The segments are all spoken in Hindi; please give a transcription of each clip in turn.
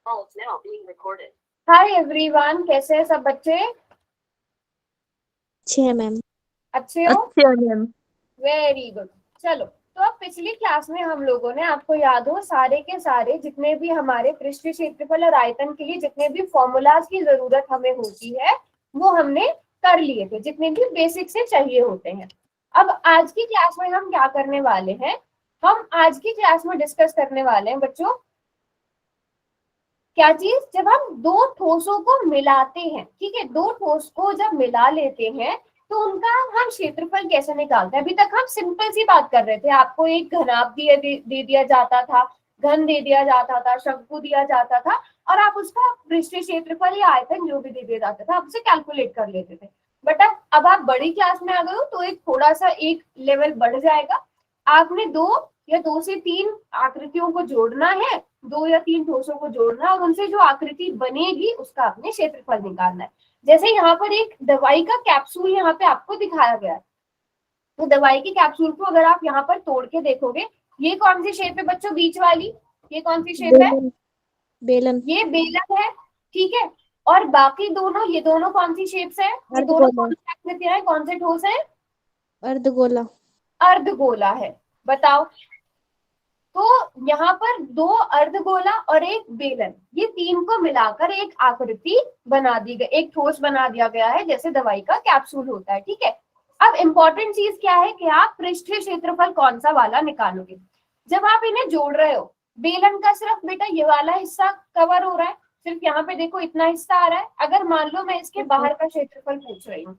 हाय एवरीवन, कैसे हैं सब बच्चे? अच्छे हैं मैम। अच्छे हो? अच्छे मैम। Very good. चलो, तो अब पिछली क्लास में हम लोगों ने, आपको याद हो, सारे के सारे जितने भी हमारे पृष्ठीय क्षेत्रफल और आयतन के लिए जितने भी फॉर्मूलाज की जरूरत हमें होती है वो हमने कर लिए थे, जितने भी बेसिक से चाहिए होते हैं। अब आज की क्लास में हम क्या करने वाले हैं? हम आज की क्लास में डिस्कस करने वाले हैं बच्चों, क्या चीज? जब हम दो ठोसों को मिलाते हैं, ठीक है, दो ठोस को जब मिला लेते हैं तो उनका हम क्षेत्रफल कैसे निकालते हैं। अभी तक हम सिंपल सी बात कर रहे थे, आपको एक घनाभ दे दिया जाता था, घन दे दिया जाता था, शंकु दिया जाता था, और आप उसका पृष्ठीय क्षेत्रफल या आयतन जो भी दे दिया जाता था आप उसे कैलकुलेट कर लेते थे। बट अब आप बड़ी क्लास में आ गए हो तो एक थोड़ा सा एक लेवल बढ़ जाएगा। आपने दो या दो से तीन आकृतियों को जोड़ना है, दो या तीन ठोसों को जोड़ना, और उनसे जो आकृति बनेगी उसका आपने क्षेत्रफल निकालना है। जैसे यहाँ पर एक दवाई का कैप्सूल यहाँ पे आपको दिखाया गया है, तो दवाई के कैप्सूल को अगर आप यहाँ पर तोड़ के देखोगे, ये कौन सी शेप है बच्चों? बीच वाली ये कौन सी शेप है? बेलन। बेलन। ये बेलन है, ठीक है। और बाकी दोनों, ये दोनों कौन सी शेप्स है? ये दोनों अर्धगोला। कौन सी आकृतियां हैं, कौन से ठोस है? अर्धगोला। अर्धगोला है। बताओ, तो यहाँ पर दो अर्धगोला और एक बेलन, ये तीन को मिलाकर एक आकृति बना दी गई, एक ठोस बना दिया गया है, जैसे दवाई का कैप्सूल होता है, ठीक है। अब इंपॉर्टेंट चीज क्या है कि आप पृष्ठीय क्षेत्रफल कौन सा वाला निकालोगे। जब आप इन्हें जोड़ रहे हो, बेलन का सिर्फ बेटा ये वाला हिस्सा कवर हो रहा है, सिर्फ यहाँ पे देखो इतना हिस्सा आ रहा है। अगर मान लो मैं इसके बाहर का क्षेत्रफल पूछ रही हूँ,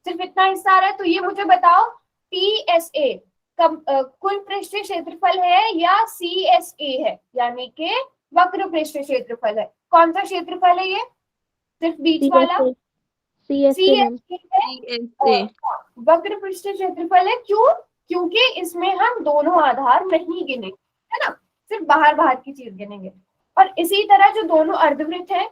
सिर्फ इतना हिस्सा आ रहा है, तो ये मुझे बताओ TSA कुल पृष्ठीय क्षेत्रफल है या CSA है, यानी कि वक्र पृष्ठीय क्षेत्रफल है। कौन सा क्षेत्रफल है ये? सिर्फ बीच वाला CSA मैम। CSA है। वक्र पृष्ठीय क्षेत्रफल है, क्यों? क्योंकि इसमें हम दोनों आधार नहीं गिने, है ना, सिर्फ बाहर बाहर की चीज गिनेंगे। और इसी तरह जो दोनों अर्धवृत्त है,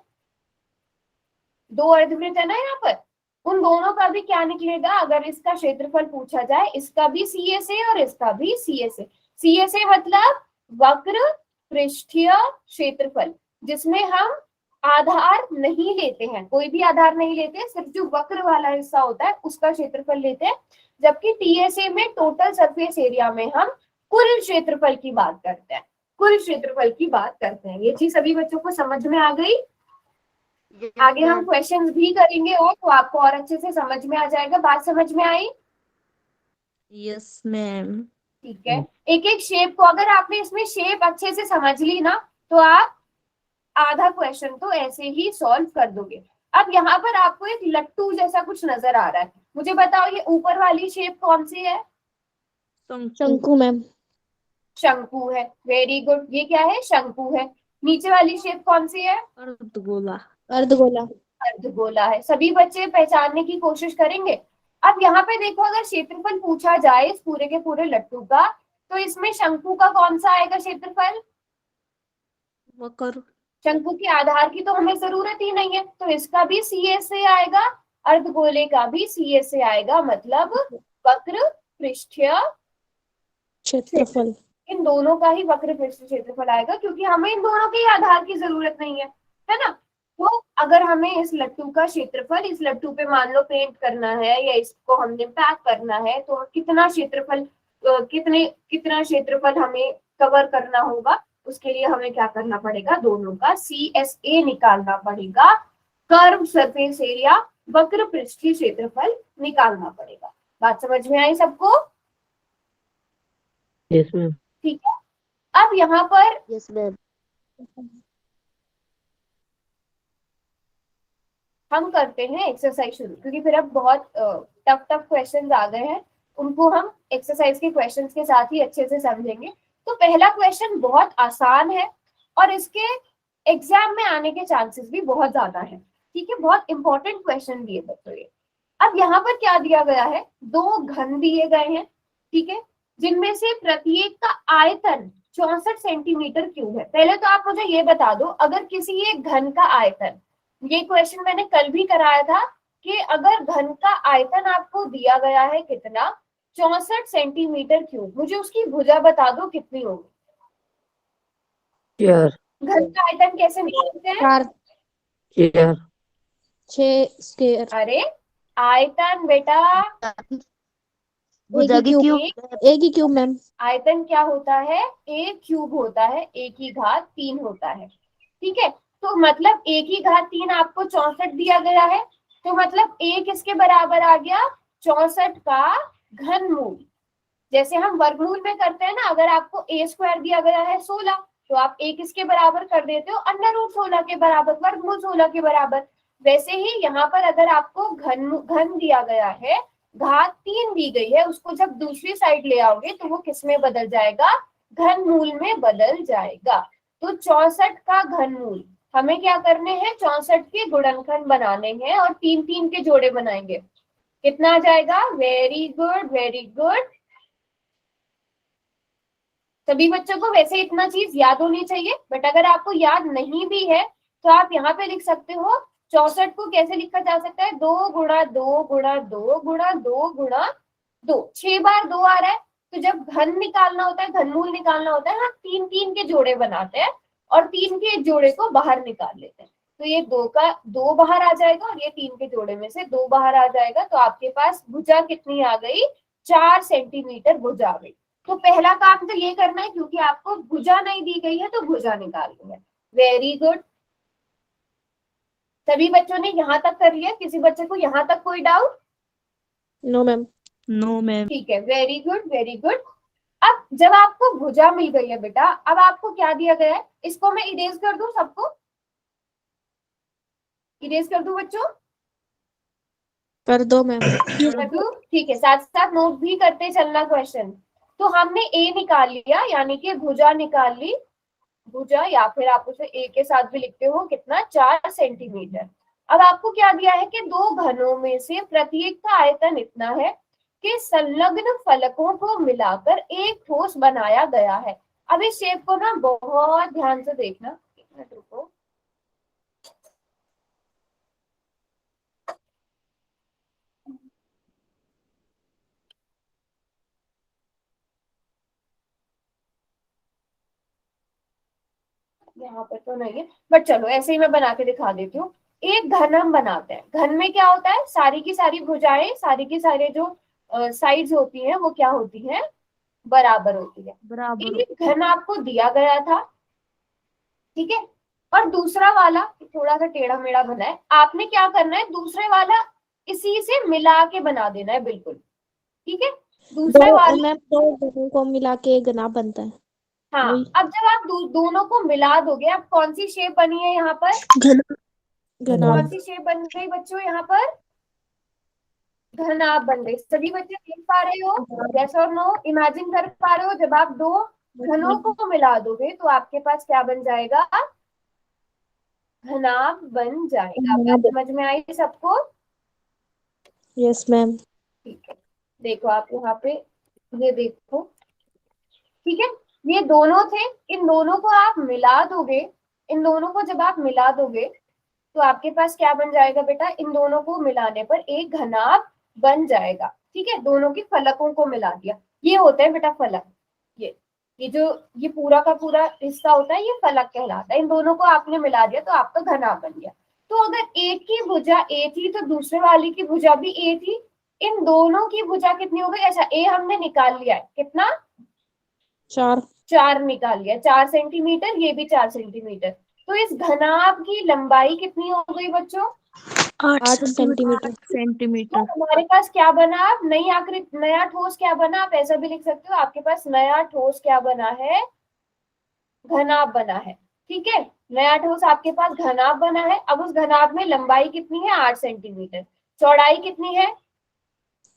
दो अर्धवृत्त है ना यहाँ पर, उन दोनों का भी क्या निकलेगा? अगर इसका क्षेत्रफल पूछा जाए, इसका भी CSA और इसका भी CSA। CSA मतलब वक्र पृष्ठीय क्षेत्रफल, जिसमें हम आधार नहीं लेते हैं, कोई भी आधार नहीं लेते, सिर्फ जो वक्र वाला हिस्सा होता है उसका क्षेत्रफल लेते हैं। जबकि TSA में टोटल सरफेस एरिया में हम कुल क्षेत्रफल की बात करते हैं, कुल क्षेत्रफल की बात करते हैं। ये चीज सभी बच्चों को समझ में आ गई? आगे हम क्वेश्चंस भी करेंगे और तो आपको और अच्छे से समझ में आ जाएगा। बात समझ में आई? Yes ma'am. ठीक है। एक एक शेप को अगर आपने इसमें शेप अच्छे से समझ ली ना, तो आप आधा क्वेश्चन तो ऐसे ही सॉल्व कर दोगे। अब यहाँ पर आपको एक लट्टू जैसा कुछ नजर आ रहा है, मुझे बताओ ये ऊपर वाली शेप कौन सी है? शंकु मैम। शंकु है, वेरी गुड। ये क्या है? शंकु है। नीचे वाली शेप कौन सी है? अर्धगोला। अर्धगोला। अर्धगोला है। सभी बच्चे पहचानने की कोशिश करेंगे। अब यहाँ पे देखो, अगर क्षेत्रफल पूछा जाए इस पूरे के पूरे लट्टू का, तो इसमें शंकु का कौन सा आएगा क्षेत्रफल? वक्र। शंकु के आधार की तो हमें जरूरत ही नहीं है, तो इसका भी CSA आएगा, अर्धगोले का भी CSA आएगा, मतलब वक्र पृष्ठीय क्षेत्रफल। इन दोनों का ही वक्र पृष्ठीय क्षेत्रफल आएगा, क्योंकि हमें इन दोनों के आधार की जरूरत नहीं है ना। तो अगर हमें इस लट्टू का क्षेत्रफल, इस लट्टू पे मान लो पेंट करना है या इसको हमने पैक करना है, तो कितना क्षेत्रफल, कितना क्षेत्रफल हमें कवर करना होगा, उसके लिए हमें क्या करना पड़ेगा? दोनों का CSA निकालना पड़ेगा, कर्व सरफेस एरिया, वक्र पृष्ठीय क्षेत्रफल निकालना पड़ेगा। बात समझ में आई सबको? Yes ma'am. ठीक है। अब यहाँ पर यस मैम। हम करते हैं एक्सरसाइज शुरू, क्योंकि फिर अब बहुत टफ टफ क्वेश्चंस आ गए हैं, उनको हम एक्सरसाइज के क्वेश्चंस के साथ ही अच्छे से समझेंगे। तो पहला क्वेश्चन बहुत आसान है और इसके एग्जाम में आने के चांसेस भी बहुत ज्यादा है, ठीक है, बहुत इंपॉर्टेंट क्वेश्चन दिए बच्चों ये। अब यहाँ पर क्या दिया गया है? दो घन दिए गए हैं, ठीक है, जिनमें से प्रत्येक का आयतन 64 सेंटीमीटर क्यूब है। पहले तो आप मुझे ये बता दो, अगर किसी एक घन का आयतन, ये क्वेश्चन मैंने कल भी कराया था, कि अगर घन का आयतन आपको दिया गया है कितना, 64 सेंटीमीटर क्यूब, मुझे उसकी भुजा बता दो कितनी होगी। घन का आयतन कैसे निकालते हैं? 4 Chair. 6 स्क्वायर अरे आयतन बेटा, भुजा की क्यूब. एक ही क्यूब मैम। आयतन क्या होता है? a क्यूब होता है, a की घात 3 होता है। ठीक है, तो मतलब a की घात 3 आपको 64 दिया गया है, तो मतलब a किसके बराबर आ गया? 64 का घनमूल। जैसे हम वर्गमूल में करते हैं ना, अगर आपको a स्क्वायर दिया गया है 16, तो आप a किसके बराबर कर देते हो? √16 के बराबर, वर्गमूल 16 के बराबर। वैसे ही यहाँ पर अगर आपको घन दिया गया है, घात 3 दी गई है, उसको जब दूसरी साइड ले आओगे तो वो किस में बदल जाएगा? घनमूल में बदल जाएगा। तो 64 का घनमूल हमें क्या करने हैं? 64 के गुणनखंड बनाने हैं और 3 के जोड़े बनाएंगे। कितना आ जाएगा? Very good, very good. सभी बच्चों को वैसे इतना चीज याद होनी चाहिए, बट अगर आपको याद नहीं भी है तो आप यहाँ पे लिख सकते हो। 64 को कैसे लिखा जा सकता है? 2 गुणा 2 गुणा 2 गुणा 2 गुणा 2, 6 बार 2 आ रहा है। तो जब घन निकालना होता है, घनमूल निकालना होता है, हम 3 के जोड़े बनाते हैं और 3 के जोड़े को बाहर निकाल लेते हैं। तो ये 2 का 2 बाहर आ जाएगा और ये 3 के जोड़े में से 2 बाहर आ जाएगा। तो आपके पास भुजा कितनी आ गई? 4 सेंटीमीटर भुजा आ गई। तो पहला काम तो ये करना है, क्योंकि आपको भुजा नहीं दी गई है तो भुजा निकालनी है। वेरी गुड, सभी बच्चों ने यहाँ तक कर लिया? किसी बच्चे को यहाँ तक कोई doubt? No ma'am. No ma'am. ठीक है, वेरी गुड, वेरी गुड। अब जब आपको भुजा मिल गई है बेटा, अब आपको क्या दिया गया है? इसको मैं इरेज कर दूं, सबको इरेज कर दूं बच्चों? कर दो मैम। कर दूं? ठीक है, साथ साथ नोट भी करते चलना क्वेश्चन। तो हमने ए निकाल लिया, यानी कि भुजा निकाल ली। भुजा, या फिर आप उसे ए के साथ भी लिखते हो, कितना? 4 सेंटीमीटर। अब आपको क्या दिया है कि दो घनों में से प्रत्येक का आयतन इतना है कि संलग्न फलकों को मिलाकर एक ठोस बनाया गया है। अब इस शेप को ना बहुत ध्यान से देखना। एक मिनट रुको। यहाँ पर तो नहीं है, बट चलो ऐसे ही मैं बना के दिखा देती हूँ। एक घन हम बनाते हैं। घन में क्या होता है? सारी की सारी भुजाएं, सारी की सारे जो साइड्स होती हैं वो क्या होती हैं? बराबर होती है। बराबर. एक घन आपको दिया गया था, ठीक है, और दूसरा वाला थोड़ा सा टेढ़ा मेढ़ा बना है। आपने क्या करना है? दूसरे वाला इसी से मिला के बना देना है, बिल्कुल ठीक है। दूसरे वाले मैम 2 घनों को मिला के एक घना बनता है। हाँ, वही। अब जब आप दोनों को मिला दोगे, अब कौन सी शेप बनी है यहाँ पर? घना। कौन सी शेप बन गई बच्चों यहाँ पर? घनाभ बन गई। सभी बच्चे देख पा रहे हो? यस और नो? इमेजिन कर पा रहे हो? जब आप दो घनों को मिला दोगे तो आपके पास क्या बन जाएगा? घनाभ बन जाएगा। बात समझ में आई सबको? Yes ma'am. ठीक है, देखो आप यहाँ पे, ये देखो, ठीक है, ये दोनों थे, इन दोनों को आप मिला दोगे। इन दोनों को जब आप मिला दोगे तो आपके पास क्या बन जाएगा बेटा? इन दोनों को मिलाने पर एक घनाभ बन जाएगा। ठीक है, दोनों के फलकों को मिला दिया। ये होता है बेटा फलक। ये जो ये पूरा का पूरा हिस्सा होता है, ये फलक कहलाता है। इन दोनों को आपने मिला दिया तो आपका घनाभ बन गया। तो अगर एक की भुजा ए थी तो दूसरे वाली की भुजा भी ए थी। इन दोनों की भुजा कितनी हो गई? अच्छा, ए हमने निकाल लिया है, कितना? 4 निकाल लिया, 4 सेंटीमीटर, ये भी 4 सेंटीमीटर। तो इस घनाभ की लंबाई कितनी हो गई बच्चों? 8 सेंटीमीटर। सेंटीमीटर. तो हमारे पास क्या बना? अब नई आकृति, नया ठोस क्या बना? आप ऐसा भी लिख सकते हो, आपके पास नया ठोस क्या बना है? घनाभ बना है। ठीक है, नया ठोस आपके पास घनाभ बना है। अब उस घनाभ में लंबाई कितनी है? 8 सेंटीमीटर। चौड़ाई कितनी है?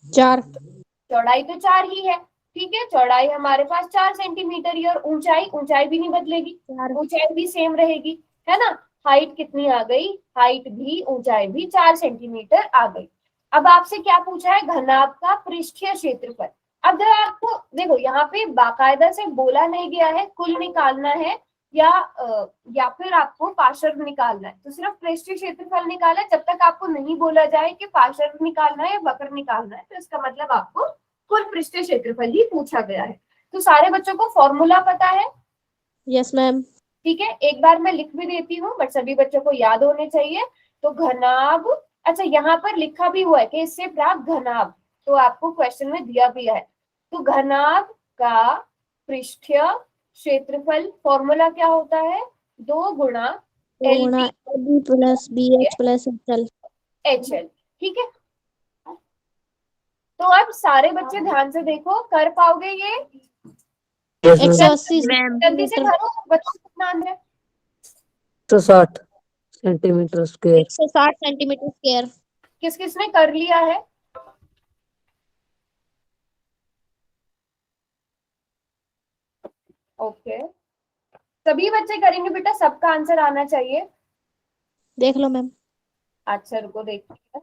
4। चौड़ाई तो 4 ही है। ठीक है, चौड़ाई हमारे पास 4 सेंटीमीटर ही, और ऊंचाई भी नहीं बदलेगी, ऊंचाई भी सेम रहेगी, है ना। हाइट कितनी आ गई? हाइट भी, ऊंचाई भी 4 सेंटीमीटर आ गई। अब आपसे क्या पूछा है? घनाभ का पृष्ठीय क्षेत्रफल। अब जब आपको देखो, यहाँ पे बाकायदा से बोला नहीं गया है कुल निकालना है या फिर आपको पार्श्व निकालना है, तो सिर्फ पृष्ठीय क्षेत्रफल निकाला। जब तक आपको नहीं बोला जाए कि पार्श्व निकालना है या वक्र निकालना है, तो इसका मतलब आपको कुल पृष्ठीय क्षेत्रफल ही पूछा गया है। तो सारे बच्चों को फॉर्मूला पता है? Yes ma'am. ठीक है, एक बार मैं लिख भी देती हूँ बट सभी बच्चों को याद होने चाहिए। तो घनाभ, अच्छा यहाँ पर लिखा भी हुआ है कि इससे प्राप्त घनाभ, तो आपको क्वेश्चन में दिया भी है। तो घनाभ का पृष्ठीय क्षेत्रफल फॉर्मूला क्या होता है, 2 गुणा दो गुणा LB plus BH plus HL। HL। ठीक है, तो अब सारे बच्चे ध्यान से देखो, कर पाओगे ये? Yes ma'am. 180 मैम जल्दी से सेंटीमीटर। करो, बच्चों को कितना आंसर है? 160 सेंटीमीटर स्क्वायर। 160 centimetre square. किस किसने कर लिया है? ओके, सभी बच्चे करेंगे बेटा, सबका आंसर आना चाहिए। देख लो मैम। अच्छा रुको देखते हैं।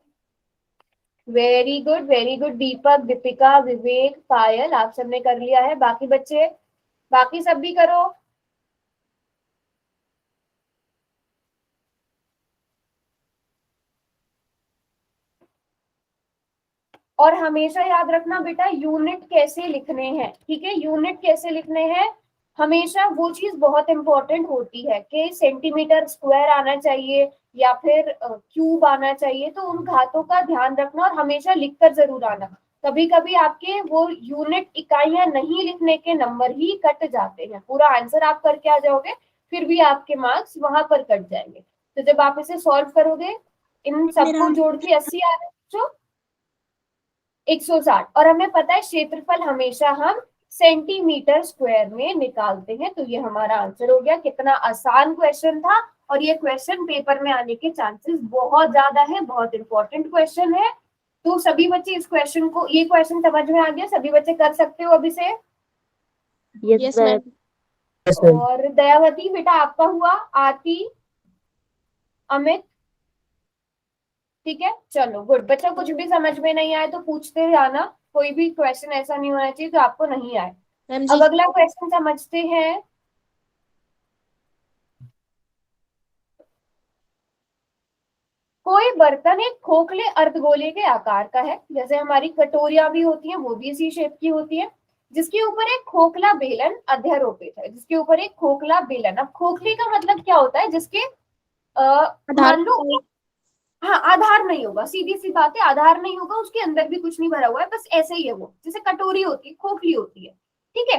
वेरी गुड वेरी गुड, दीपक, दीपिका, विवेक, पायल, आप सबने कर लिया है। बाकी बच्चे, बाकी सब भी करो। और हमेशा याद रखना बेटा, यूनिट कैसे लिखने हैं, ठीक है, यूनिट कैसे लिखने हैं, हमेशा वो चीज बहुत इंपॉर्टेंट होती है कि सेंटीमीटर स्क्वायर आना चाहिए या फिर क्यूब आना चाहिए। तो उन घातों का ध्यान रखना और हमेशा लिखकर जरूर आना। कभी कभी आपके वो यूनिट इकाइयां नहीं लिखने के नंबर ही कट जाते हैं, पूरा आंसर आप करके आ जाओगे फिर भी आपके मार्क्स वहां पर कट जाएंगे। तो जब आप इसे सॉल्व करोगे, इन सबको जोड़ के 80 आ रहे हैं, 160, और हमें पता है क्षेत्रफल हमेशा हम सेंटीमीटर स्क्वायर में निकालते हैं। तो ये हमारा आंसर हो गया। कितना आसान क्वेश्चन था, और ये क्वेश्चन पेपर में आने के चांसेस बहुत ज्यादा है, बहुत इंपॉर्टेंट क्वेश्चन है। तो सभी बच्चे इस क्वेश्चन को, ये क्वेश्चन समझ में आ गया, सभी बच्चे कर सकते हो अब इसे। Yes ma'am. Yes ma'am. और दयावती बेटा आपका हुआ, आरती, अमित, ठीक है, चलो गुड। बच्चा कुछ भी समझ में नहीं आए तो पूछते जाना, कोई भी क्वेश्चन ऐसा नहीं होना चाहिए जो आपको नहीं आए। मैम अब जी। अगला क्वेश्चन समझते हैं। कोई बर्तन एक खोखले अर्धगोले के आकार का है, जैसे हमारी कटोरियां भी होती हैं वो भी इसी शेप की होती है, जिसके ऊपर एक खोखला बेलन अध्यारोपित है, जिसके ऊपर एक खोखला बेलन। अब खोखले का मतलब क्या होता है, जिसके आधार। मान लो, हाँ आधार नहीं होगा, सीधी सी बात है, आधार नहीं होगा, उसके अंदर भी कुछ नहीं भरा हुआ है, बस ऐसे ही है वो, जैसे कटोरी होती है, खोखली होती है, ठीक है।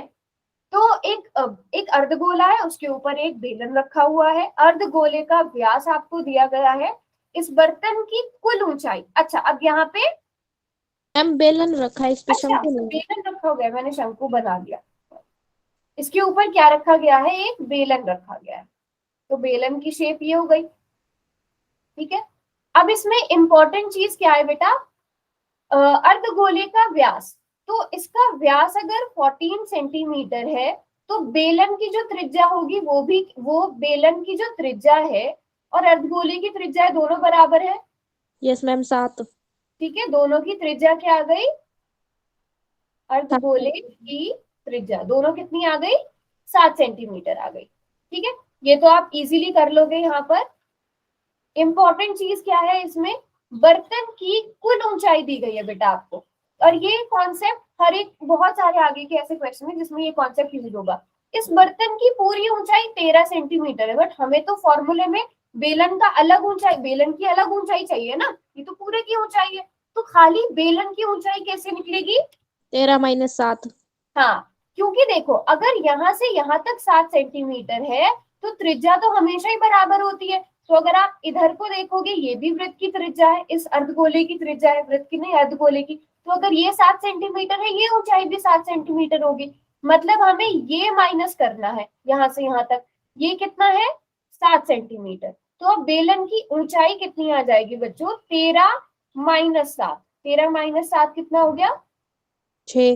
तो एक अर्धगोला है, उसके ऊपर एक बेलन रखा हुआ है, अर्धगोले का व्यास आपको दिया गया है, इस बर्तन की कुल ऊंचाई, अच्छा अब यहाँ पे, मैम बेलन रखा है, इस पे अच्छा शंकु नहीं है। बेलन रखा गया, मैंने शंकु बना दिया, इसके ऊपर क्या रखा गया है, एक बेलन रखा गया है, तो बेलन की शेप ये हो गई, ठीक है। अब इसमें इंपॉर्टेंट चीज क्या है बेटा, अर्धगोले का व्यास, तो इसका व्यास अगर 14 सेंटीमीटर है, तो बेलन की जो त्रिज्या होगी वो भी, वो बेलन की जो त्रिज्या है और अर्धगोले की त्रिज्या दोनों बराबर है, यस मैम 7। ठीक है। दोनों की त्रिज्या क्या आ गई, अर्धगोले की त्रिज्या दोनों कितनी आ गई, 7 सेंटीमीटर आ गई, ठीक है। ये तो आप इजीली कर लोगे। यहाँ पर इंपॉर्टेंट चीज क्या है इसमें, बर्तन की कुल ऊंचाई दी गई है बेटा आपको, और ये कॉन्सेप्ट हर एक, बहुत सारे आगे के ऐसे क्वेश्चन है जिसमें ये कॉन्सेप्ट यूज होगा। इस बर्तन की पूरी ऊंचाई 13 सेंटीमीटर है, बट हमें तो फॉर्मूले में बेलन का अलग ऊंचाई, बेलन की अलग ऊंचाई चाहिए ना, ये तो पूरे की ऊंचाई है, तो खाली बेलन की ऊंचाई कैसे निकलेगी, 13 - 7। हाँ, क्योंकि देखो अगर यहाँ से यहाँ तक 7 सेंटीमीटर है तो त्रिज्या तो हमेशा ही बराबर होती है। तो अगर आप इधर को देखोगे, ये भी वृत्त की त्रिज्या है, इस अर्धगोले की त्रिज्या है, वृत्त की नहीं अर्धगोले की, तो अगर ये 7 सेंटीमीटर है, ये ऊंचाई भी 7 सेंटीमीटर होगी, मतलब हमें ये माइनस करना है यहाँ से यहाँ तक, ये कितना है 7 सेंटीमीटर। तो अब बेलन की ऊंचाई कितनी आ जाएगी बच्चों, 13 - 7, 13 - 7 कितना हो गया, 6।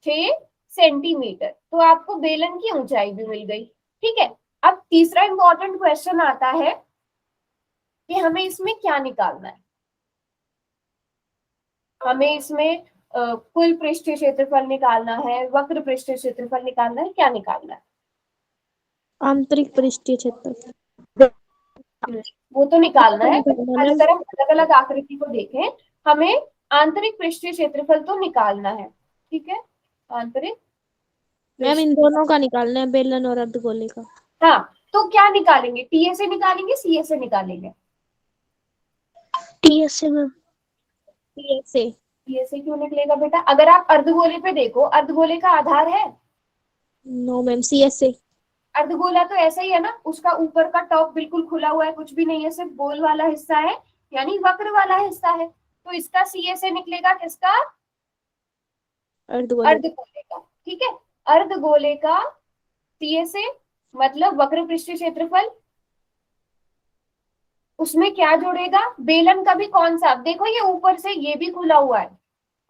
6 सेंटीमीटर। तो आपको बेलन की ऊंचाई भी मिल गई, ठीक है। अब तीसरा इंपॉर्टेंट क्वेश्चन आता है कि हमें इसमें क्या निकालना है, हमें इसमें कुल पृष्ठीय क्षेत्रफल निकालना है, वक्र पृष्ठीय क्षेत्रफल निकालना है, क्या निकालना है, आंतरिक पृष्ठीय क्षेत्रफल। वो तो निकालना है। मैम अगर हम अलग अलग आकृति को देखें, हमें आंतरिक पृष्ठीय क्षेत्रफल तो निकालना है, ठीक है, आंतरिक इन दोनों का निकालना है, बेलन और अर्धगोले का। हाँ, तो क्या निकालेंगे, टीए से निकालेंगे, सीए से निकालेंगे? T S A ma'am, T S A. TA से क्यों निकलेगा बेटा? अगर आप अर्धगोले पे देखो, अर्धगोले का आधार है, no ma'am, C S A. अर्धगोला तो ऐसा ही है ना, उसका ऊपर का टॉप बिल्कुल खुला हुआ है, कुछ भी नहीं है, सिर्फ गोल वाला हिस्सा है, यानी वक्र वाला हिस्सा है। तो इसका सीए से निकलेगा किसका? अर्धगोले। अर्धगोले का। ठीक है, अर्धगोले का सीए से मतलब वक्र पृष्ठीय क्षेत्रफल, उसमें क्या जोड़ेगा? बेलन का भी कौन सा? अब देखो ये ऊपर से ये भी खुला हुआ है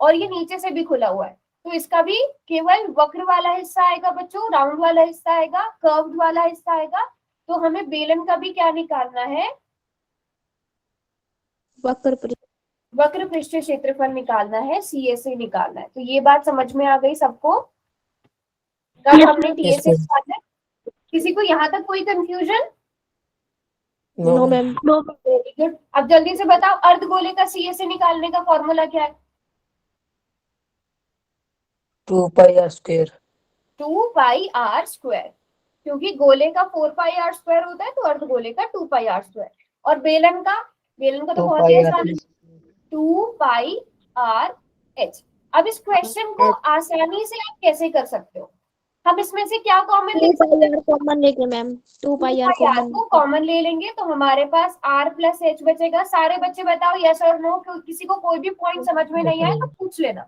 और ये नीचे से भी खुला हुआ है, तो इसका भी केवल वक्र वाला हिस्सा आएगा बच्चों, राउंड वाला हिस्सा आएगा, कर्व्ड वाला हिस्सा आएगा। तो हमें बेलन का भी क्या निकालना है? वक्र पृष्ठ। वक्र पृष्ठीय क्षेत्रफल निकालना है, सीए से निकालना है। तो ये बात समझ में आ गई सबको? कब हमने टीए से निकालना है? किसी को यहाँ तक कोई confusion? No ma'am. Very good. अब जल्दी से बताओ, अर्धगोले का सीए से निकालने का फॉर्मूला क्या है? 2 pi r square. 2 pi r square, क्योंकि गोले का 4 पाई आर स्क्वायर होता है, तो अर्धगोले का 2 पाई आर स्क्वायर। और बेलन का तो 2 बहुत pi ही r आसान है, 2 पाई आर एच। अब इस क्वेश्चन को आसानी से आप कैसे कर सकते हो? हम इसमें से क्या कॉमन टू ले सकते पाई हैं? आर कॉमन लेके ma'am, two pi r pi r common. को कॉमन ले लेंगे तो हमारे पास आर प्लस एच बचेगा। सारे बच्चे बताओ यस और नो, किसी को कोई भी पॉइंट समझ में नहीं आए तो पूछ लेना।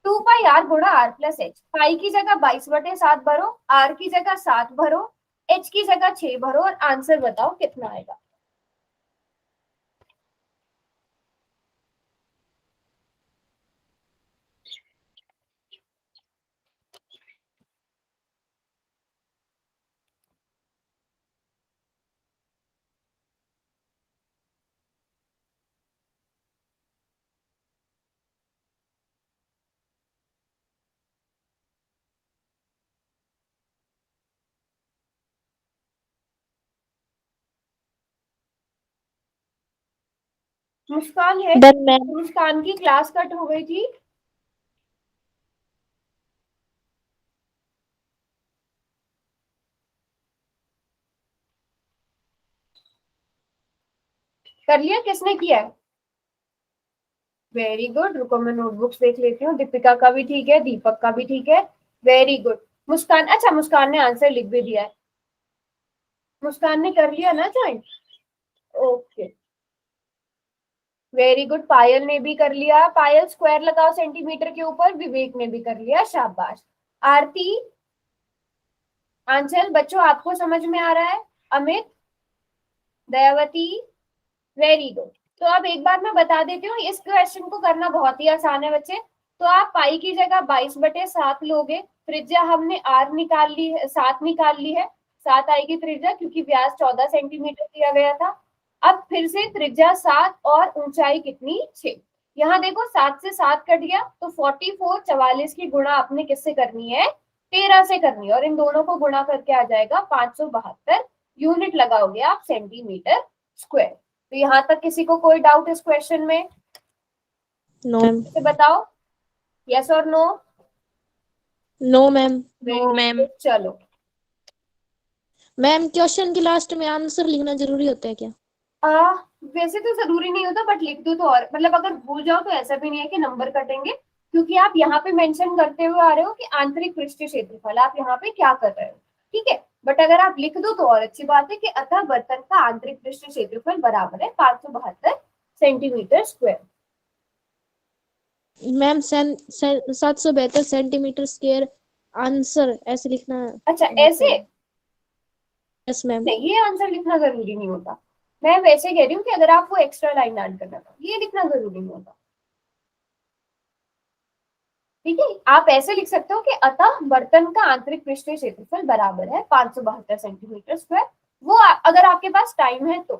2 पाई आर गुणा आर प्लस एच, पाई की जगह 22/7 भरो, आर की जगह 7 भरो, एच की जगह 6 भरो और आंसर बताओ कितना आएगा। मुस्कान है? Done ma'am. मुस्कान की क्लास कट हो गई थी। कर लिया? किसने किया है? Very good. रुको मैं नोटबुक्स देख लेती हूँ। दीपिका का भी ठीक है, दीपक का भी ठीक है। Very good. मुस्कान, अच्छा मुस्कान ने आंसर लिख भी दिया है। मुस्कान ने कर लिया ना join? Okay, very good. Payal ने भी कर लिया। पायल स्क्वायर लगाओ सेंटीमीटर के ऊपर। विवेक ने भी कर लिया, शाबाश। आरती, आंचल, बच्चों आपको समझ में आ रहा है? Amit, Dayawati, very good. तो अब एक बार मैं बता देती हूँ, इस क्वेश्चन को करना बहुत ही आसान है बच्चे। तो आप पाई की जगह 22/7 लोगे। त्रिज्या हमने आर निकाल ली है, 7 निकाल ली है, 7 आएगी त्रिज्या, क्योंकि व्यास 14 सेंटीमीटर दिया गया था। अब फिर से त्रिज्या 7 और ऊंचाई कितनी? 6। यहाँ देखो 7 से 7 कट गया, तो 44, 44 की गुणा आपने किससे करनी है? 13 से करनी है, और इन दोनों को गुणा करके आ जाएगा 572 यूनिट। लगाओगे आप सेंटीमीटर स्क्वायर। तो यहाँ तक किसी को कोई डाउट इस क्वेश्चन में? No ma'am. इसे बताओ यस और no. Ma'am ma'am. No no. चलो, मैम क्वेश्चन के लास्ट में आंसर लिखना जरूरी होता है क्या? वैसे तो जरूरी नहीं होता, बट लिख दो तो और, मतलब अगर भूल जाओ तो ऐसा भी नहीं है कि नंबर कटेंगे, क्योंकि आप यहाँ पे मेंशन करते हुए आ रहे हो कि आंतरिक पृष्ठीय क्षेत्रफल, आप यहाँ पे क्या कर रहे हो। ठीक है, बट अगर आप लिख दो तो और अच्छी बात है कि अतः बर्तन का आंतरिक पृष्ठीय क्षेत्रफल बराबर है 572 centimetre square. Ma'am 772 centimetre square answer ऐसे लिखना है। अच्छा ऐसे? Yes ma'am. नहीं, ये आंसर लिखना जरूरी नहीं होता। मैं वैसे कह रही हूँ कि अगर आप वो एक्स्ट्रा लाइन ऐड करना तो ये लिखना जरूरी नहीं होता। ठीक है, आप ऐसे लिख सकते हो कि अतः बर्तन का आंतरिक पृष्ठीय क्षेत्रफल बराबर है 572 सेंटीमीटर स्क्वायर। वो अगर आपके पास टाइम है तो,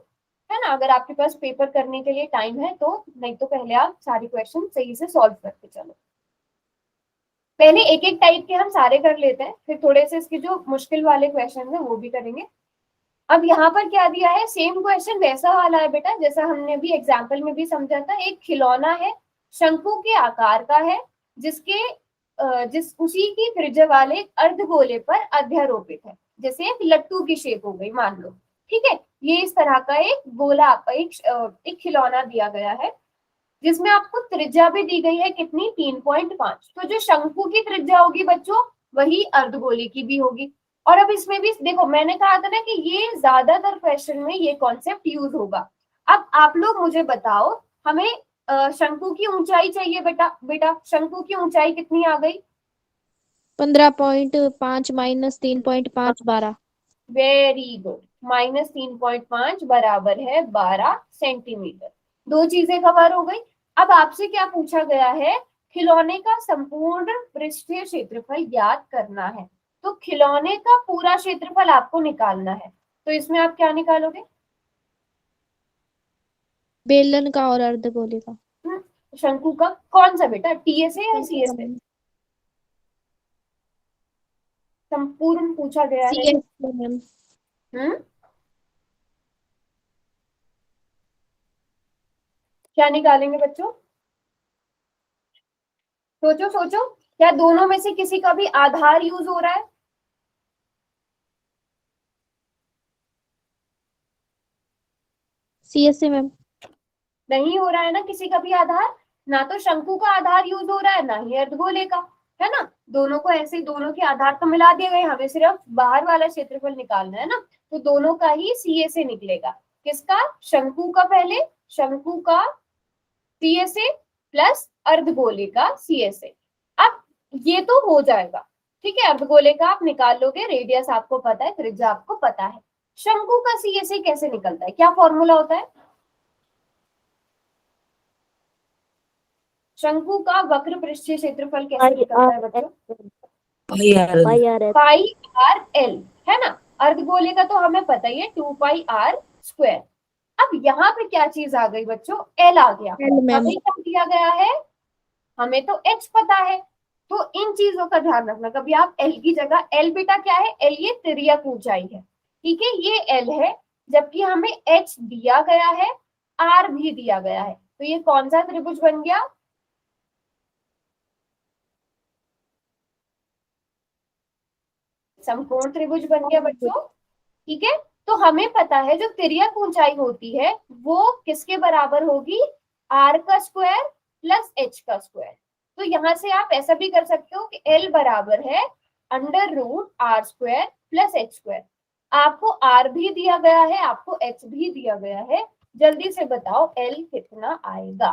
है ना, अगर आपके पास पेपर करने के लिए टाइम है तो, नहीं तो पहले आप सारी क्वेश्चन सही से सॉल्व करके चलो। पहले एक एक टाइप के हम सारे कर लेते हैं, फिर थोड़े से इसके जो मुश्किल वाले क्वेश्चन है वो भी करेंगे। अब यहाँ पर क्या दिया है? सेम क्वेश्चन वैसा वाला है बेटा जैसा हमने भी एग्जाम्पल में भी समझा था। एक खिलौना है, शंकु के आकार का है, जिसके उसी की त्रिज्या वाले अर्धगोले पर अध्यारोपित है। जैसे एक लट्टू की शेप हो गई मान लो, ठीक है। ये इस तरह का एक गोला, एक खिलौना दिया गया है जिसमें आपको त्रिज्या भी दी गई है कितनी, 3.5। तो जो शंकु की त्रिज्या होगी बच्चों वही अर्धगोले की भी होगी। और अब इसमें भी देखो मैंने कहा था ना कि ये ज्यादातर क्वेश्चन में ये कॉन्सेप्ट यूज होगा। अब आप लोग मुझे बताओ, हमें शंकु की ऊंचाई चाहिए बेटा, शंकु की ऊंचाई कितनी आ गई? 15.5 माइनस 3.5 12। वेरी गुड, -3.5 बराबर है 12 सेंटीमीटर। दो चीजें कवर हो गई। अब आपसे क्या पूछा गया है, खिलौने का संपूर्ण पृष्ठीय क्षेत्रफल ज्ञात करना है। तो खिलौने का पूरा क्षेत्रफल आपको निकालना है, तो इसमें आप क्या निकालोगे? बेलन का और अर्धगोले का। शंकु का कौन सा बेटा, टीएस है या सीएस है? संपूर्ण पूछा गया है। CS ma'am. हम्म, क्या निकालेंगे बच्चों? सोचो सोचो, क्या दोनों में से किसी का भी आधार यूज हो रहा है? CS ma'am. नहीं हो रहा है ना किसी का भी आधार, ना तो शंकु का आधार यूज हो रहा है ना ही अर्धगोले का, है ना। दोनों को ऐसे, दोनों के आधार तो मिला दिए गए, हमें सिर्फ बाहर वाला क्षेत्रफल निकालना है ना। तो दोनों का ही सीए से निकलेगा। किसका? शंकु का, पहले शंकु का सीए से प्लस अर्धगोले का सीए से। अब ये तो हो जाएगा, ठीक है। अर्धगोले का आप निकाल लोगे, रेडियस आपको पता है, त्रिज्या आपको पता है। शंकु का सीए से कैसे निकलता है, क्या फॉर्मूला होता है? शंकु का वक्र पृष्ठीय क्षेत्रफल कैसे निकलता है बच्चों? पाई आर पाई आर एल, है ना। अर्धगोले का तो हमें पता ही है 2πr²। अब यहाँ पे क्या चीज आ गई बच्चों, एल आ गया। L ma'am. हमें क्या दिया गया है, हमें तो एच पता है। तो इन चीजों का ध्यान रखना, कभी आप एल की जगह, एल बेटा क्या है, एल ये तिर्यक ऊंचाई है, ठीक है, ये एल है। जबकि हमें एच दिया गया है, आर भी दिया गया है, तो ये कौन सा त्रिभुज बन गया? समकोण त्रिभुज बन गया बच्चों, ठीक है। तो हमें पता है जो तिर्यक ऊंचाई होती है वो किसके बराबर होगी, आर का स्क्वायर प्लस एच का स्क्वायर। तो यहां से आप ऐसा भी कर सकते हो कि एल बराबर है √r² प्लस h²। आपको आर भी दिया गया है, आपको एच भी दिया गया है। जल्दी से बताओ एल कितना आएगा,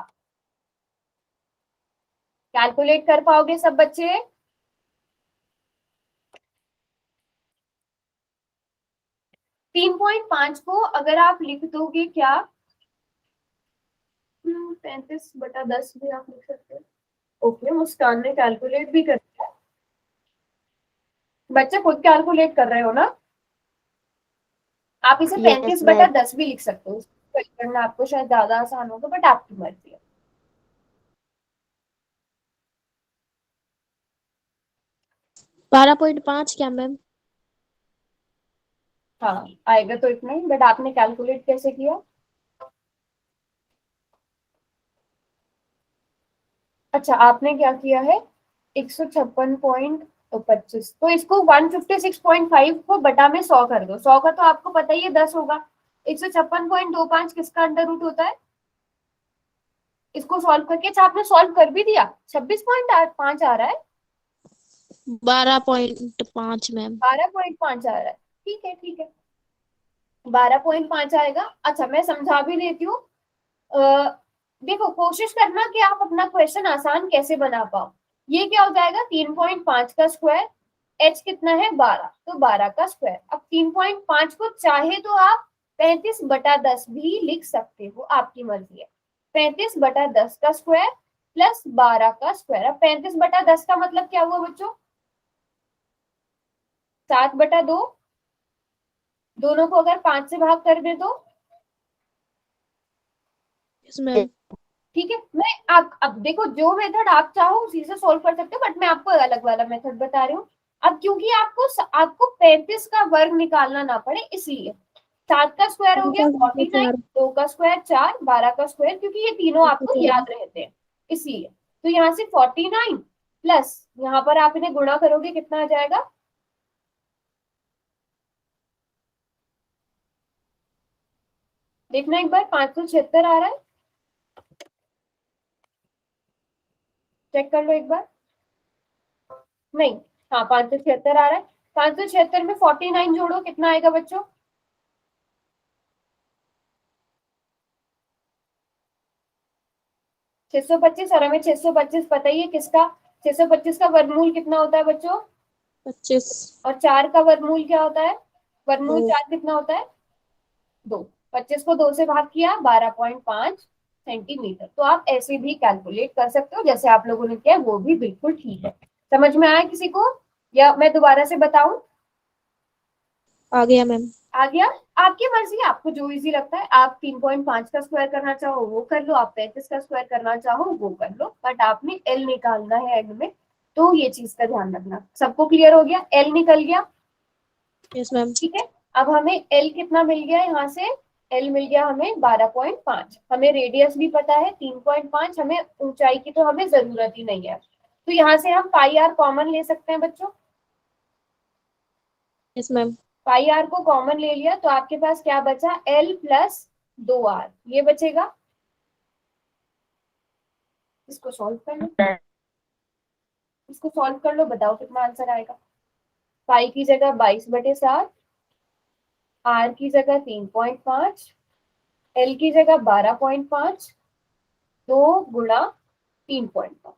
कैलकुलेट कर पाओगे सब बच्चे? 3.5 को अगर आप लिख दोगे क्या, 35/10 भी आप लिख सकते हो। ओके, मुस्कान ने कैलकुलेट भी कर दिया। बच्चे खुद कैलकुलेट कर रहे हो ना? आप इसे 35/10 भी लिख सकते हो, करना आपको शायद ज्यादा आसान होगा, बट आपकी मर्जी है। बारह 12.5 क्या मैम? हाँ आएगा तो इतना ही, बट आपने कैलकुलेट कैसे किया? अच्छा, आपने क्या किया है, 156.25, तो इसको 156.5 को बटा में 100 कर दो। 100 का तो आपको पता ही है 10 होगा। 156.25 किसका अंडर रूट होता है? इसको सॉल्व करके, अच्छा आपने सॉल्व कर भी दिया, 26.5 आ रहा है, 12.5 मैम। 12.5 आ रहा है, ठीक है ठीक है, 12.5 आएगा। अच्छा मैं समझा भी देती हूँ। देखो कोशिश करना कि आप अपना क्वेश्चन आसान कैसे बना पाओ। ये क्या हो जाएगा, 3.5 का स्क्वायर, एच कितना है 12, तो 12 का स्क्वायर। अब 3.5 को चाहे तो आप 35/10 भी लिख सकते हो, आपकी मर्जी है। 35/10 का स्क्वायर प्लस 12 का स्क्वायर। अब 35/10 का मतलब क्या हुआ बच्चों, 7/2। दोनों को अगर 5 से भाग कर दे तो, यस मैम। ठीक है। मैं आप अब देखो, जो मेथड आप चाहो उसी से सोल्व कर सकते हो, बट मैं आपको अलग वाला मेथड बता रही हूँ। अब क्योंकि आपको 35 का वर्ग निकालना ना पड़े, इसलिए 7 का स्क्वायर हो गया 49, 2 का स्क्वायर 4, 12 का स्क्वायर, क्योंकि ये तीनों आपको याद रहते हैं इसलिए। तो यहाँ से 49 प्लस यहाँ पर आप इन्हें गुणा करोगे, कितना आ जाएगा, देखना एक बार, 576 आ रहा है, चेक कर लो एक बार। नहीं, हाँ 576 आ रहा है। 576 में 49 जोड़ो, कितना आएगा बच्चों? 625। और हमें 625 पता ही है किसका, 625 का वर्गमूल कितना होता है बच्चों? 25। और 4 का वर्गमूल क्या होता है? वर्गमूल दो। 4 कितना होता है? 2। 25 को 2 से भाग किया, 12.5 सेंटीमीटर। तो आप ऐसे भी कैलकुलेट कर सकते हो, जैसे आप लोगों ने किया वो भी बिल्कुल ठीक है। समझ में आया किसी को, या मैं दोबारा से बताऊं? आ गया मैम। आ गया। आपकी मर्जी, आपको जो इजी लगता है। आप 3.5 का स्क्वायर करना चाहो वो कर लो, आप 35 का स्क्वायर करना चाहो वो कर लो, बट आपने एल निकालना है एंड में। तो ये चीज का ध्यान रखना। सबको क्लियर हो गया? एल निकल गया, यस मैम। ठीक है। अब हमें एल कितना मिल गया यहाँ से? एल मिल गया हमें 12.5। हमें रेडियस भी पता है 3.5, हमें ऊंचाई की तो हमें जरूरत ही नहीं है। तो यहाँ से हम पाई आर कॉमन ले सकते हैं बच्चों। Yes ma'am. पाई आर को कॉमन ले लिया तो आपके पास क्या बचा? एल प्लस 2 आर, ये बचेगा। इसको सॉल्व कर लो, इसको सॉल्व कर लो, बताओ कितना आंसर आएगा। पाई की जगह 22/7, आर की जगह 3.5, एल की जगह 12.5, 2 गुणा 3.5।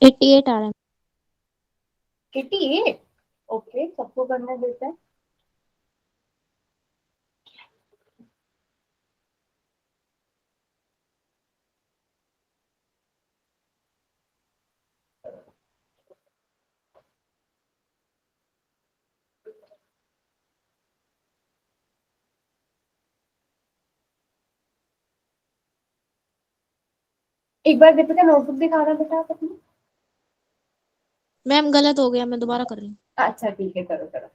एट्टी एट आ रहा है। 88। ओके, सबको करने देते हैं। एक बार दीपिका नोटबुक दिखाना बेटा आप अपनी। मैम गलत हो गया, मैं दोबारा कर रही हूँ। अच्छा ठीक है, करो करो।